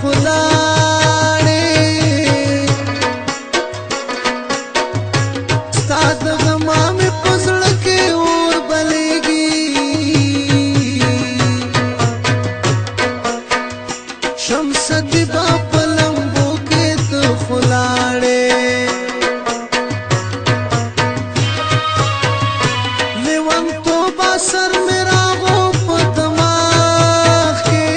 ولاړې ستا د غما مې په زړه کې اور بلېږي شمس دې با په لمبو کې ته ولاړې سر میرا غو په دماغ کې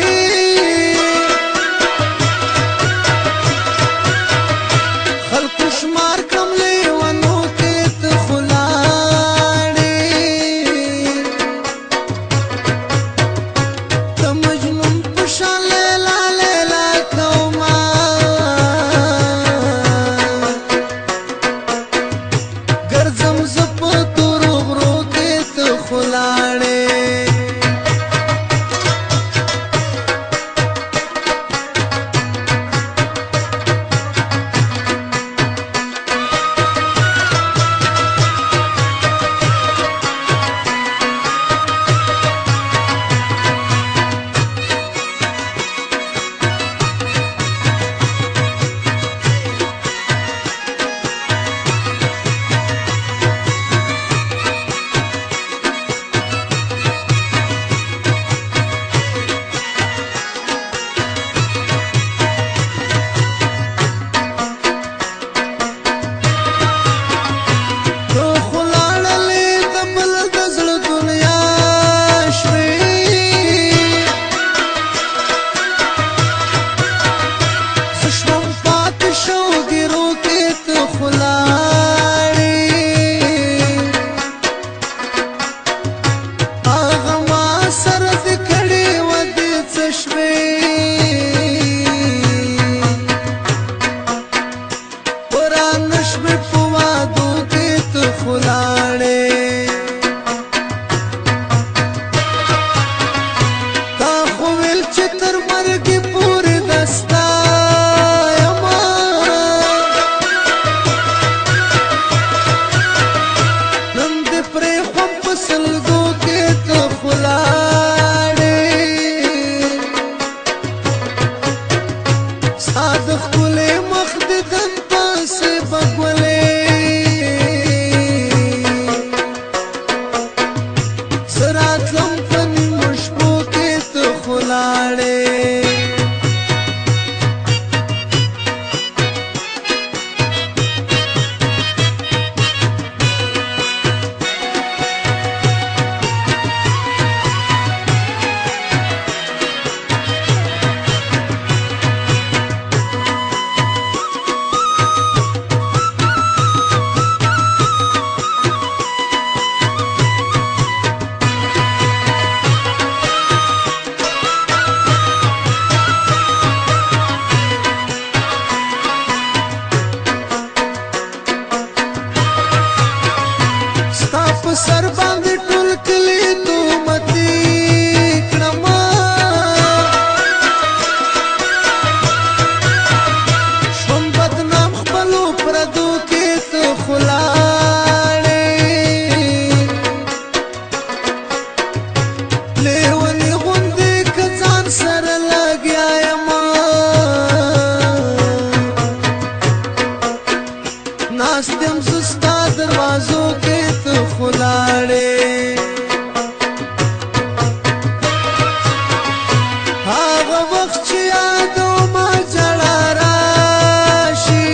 خلق شمار کم لیوانو کې ته خلاړې د مجنون په شان لیلا لیلا کوما ګرځم زه په تورو غرو کې ته خلاړې سر باندې ټول کلی تومتي کړما شوم بدنام خپلو پردو کې ته خلاړې لیونی غوندې که ځان سره لګیا یما ناست یم زه ستا دروازو کې خلاړې هغه وخت چې یادو ما جړا راشي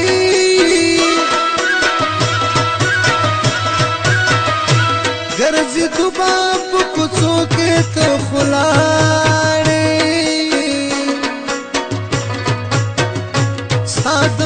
ګرځي دوبا په کوڅو کې ته خلاړې ستا د